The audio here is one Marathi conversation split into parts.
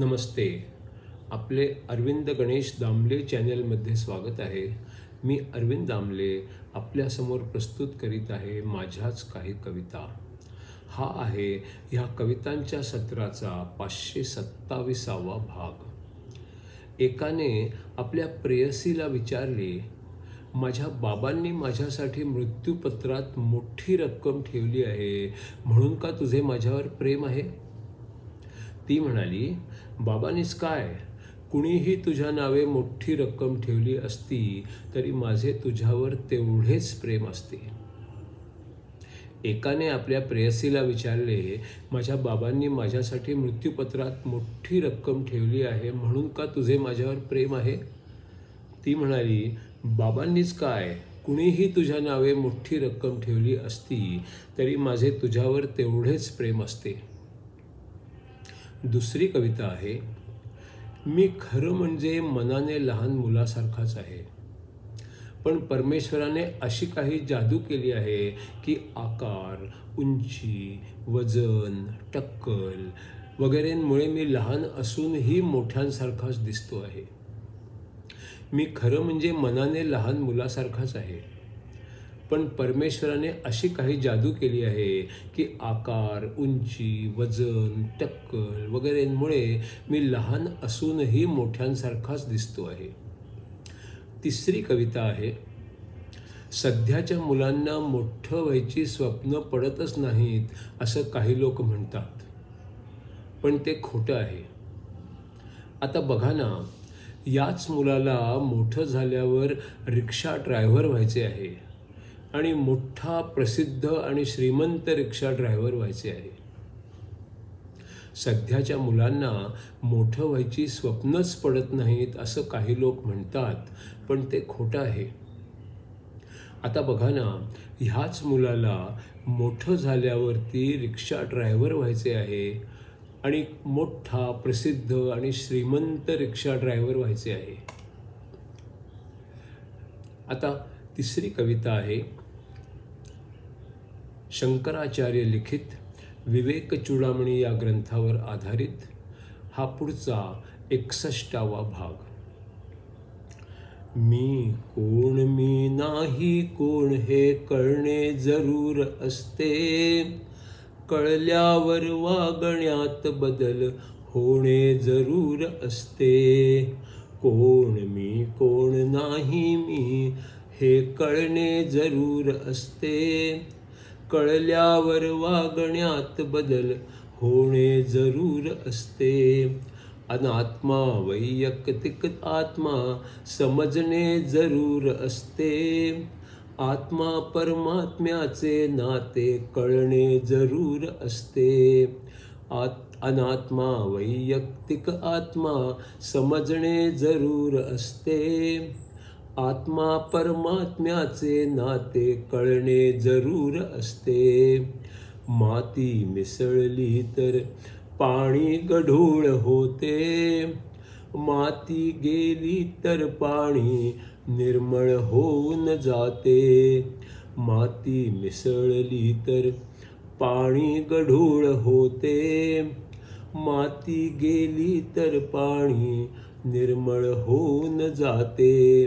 नमस्ते. आपले अरविंद गणेश दामले चॅनलमध्ये स्वागत आहे. मी अरविंद दामले आपल्यासमोर प्रस्तुत करीत आहे माझ्याच काही कविता. हा आहे ह्या कवितांच्या सत्राचा 527वा भाग. एकाने आपल्या प्रेयसीला विचारले, माझ्या बाबांनी माझ्यासाठी मृत्यूपत्रात मोठी रक्कम ठेवली आहे, म्हणून का तुझे माझ्यावर प्रेम आहे? ती म्हणाली, बाबांनीच काय, कुणीही तुझ्या नावे मोठी रक्कम ठेवली असती तरी माझे तुझ्यावर तेवढेच प्रेम असते. एकाने आपल्या प्रेयसीला विचारले, माझ्या बाबांनी माझ्यासाठी मृत्यूपत्रात मोठी रक्कम ठेवली आहे, म्हणून का तुझे माझ्यावर प्रेम आहे? ती म्हणाली, बाबांनीच काय, कुणीही तुझ्या नावे मोठी रक्कम ठेवली असती तरी माझे तुझ्यावर तेवढेच प्रेम असते. दुसरी कविता आहे. मी खरं म्हणजे मनाने लहान मुलासारखाच आहे, पण परमेश्वराने अशी काही जादू केली आहे की आकार, उंची, वजन, टक्कल वगैरेंमुळे मी लहान असूनही मोठ्यांसारखाच दिसतो आहे. मी खरं म्हणजे मनाने लहान मुलासारखाच आहे, पण परमेश्वराने अशी काही जादू केली आहे की आकार, उंची, वजन, टक्कल वगैरेंमुळे मी लहान असूनही मोठ्यांसारखाच दिसतो आहे. तिसरी कविता आहे. सध्याच्या मुलांना मोठं व्हायची स्वप्न पडतच नाहीत असं काही लोक म्हणतात, पण ते खोटं आहे. आता बघा ना, याच मुलाला मोठं झाल्यावर रिक्षा ड्रायव्हर व्हायचे आहे आणि मोठा, प्रसिद्ध आणि श्रीमंत रिक्षा ड्रायव्हर व्हायचे आहे. सध्याच्या मुलांना मोठं व्हायची स्वप्नच पडत नाहीत असं काही लोक म्हणतात, पण ते खोटं आहे. आता बघा ना, ह्याच मुलाला मोठं झाल्यावरती रिक्षा ड्रायव्हर व्हायचे आहे आणि मोठा, प्रसिद्ध आणि श्रीमंत रिक्षा ड्रायव्हर व्हायचे आहे. आता तिसरी कविता आहे. शंकराचार्य लिखित विवेक चूडामणी या ग्रंथावर आधारित हा पुढचा 61वा भाग. मी कोण मी नाही कोण हे कळणे जरूर असते, कळल्यावर वागण्यात बदल होणे जरूर असते. कोण मी कोण नाही मी हे कळणे जरूर असते, कळल्यावर वागण्यात बदल होणे जरूर असते. अनात्मा वैयक्तिक आत्मा समजणे जरूर असते, आत्मा परमात्म्याचे नाते कळणे जरूर असते. अनात्मा वैयक्तिक आत्मा समजणे जरूर असते, आत्मा परमात्म्याचे नाते कळणे जरूर असते. माती मिसळली तर पाणी गढूळ होते, माती गेली तर पाणी निर्मळ होऊन जाते. माती मिसळली तर पाणी गढूळ होते, माती गेली तर पाणी निर्मळ होऊन जाते.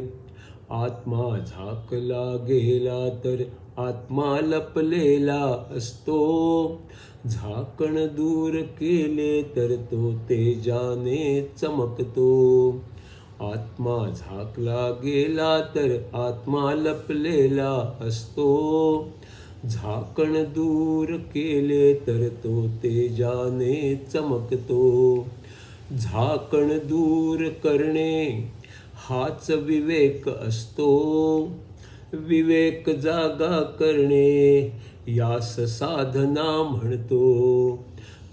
आत्मा झाकला गेला तर आत्मा लपलेला असतो, झाकण दूर केले तर तो तेजाने चमकतो. आत्मा झाकला गेला तर आत्मा लपलेला असतो, झाकण दूर केले तर तो तेजाने चमकतो. झाकण दूर करणे हाच विवेक असतो, विवेक जागा करणे यास साधना म्हणतो.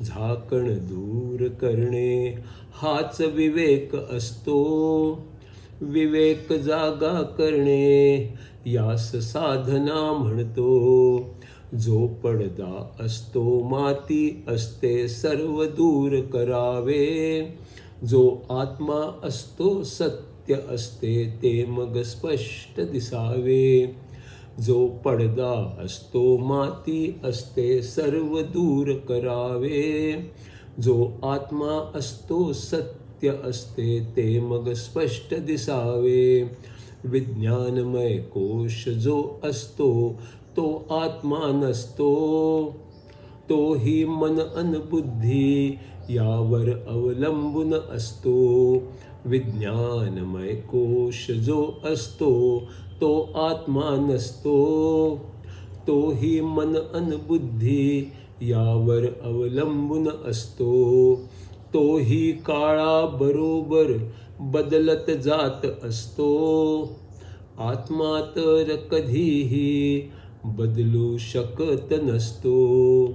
झाकण दूर करणे हाच विवेक असतो, विवेक जागा करणे यास साधना म्हणतो. जो पडदा असतो माती असते सर्व दूर करावे, जो आत्मा असतो सत्य असते ते मग स्पष्ट दिसावे. जो पडदा असतो माती असते सर्व दूर करावे, जो आत्मा असतो सत्य असते ते मग स्पष्ट दिसावे. विज्ञानमय कोश जो असतो तो आत्मा नसतो. तोही मन अन बुद्धी यावर अवलंबून असतो. विज्ञानमय कोश जो असतो तो आत्मा नसतो. तोही मन अन बुद्धी यावर अवलंबून असतो. तोही काळाबरोबर बदलत जात असतो. आत्मा तर कधीही बदलू शकत नसतो.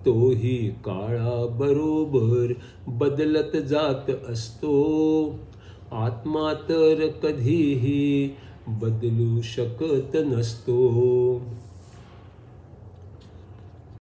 तोही काळाबरोबर बदलत जात असतो. आत्मा तर कधीही बदलू शकत नसतो.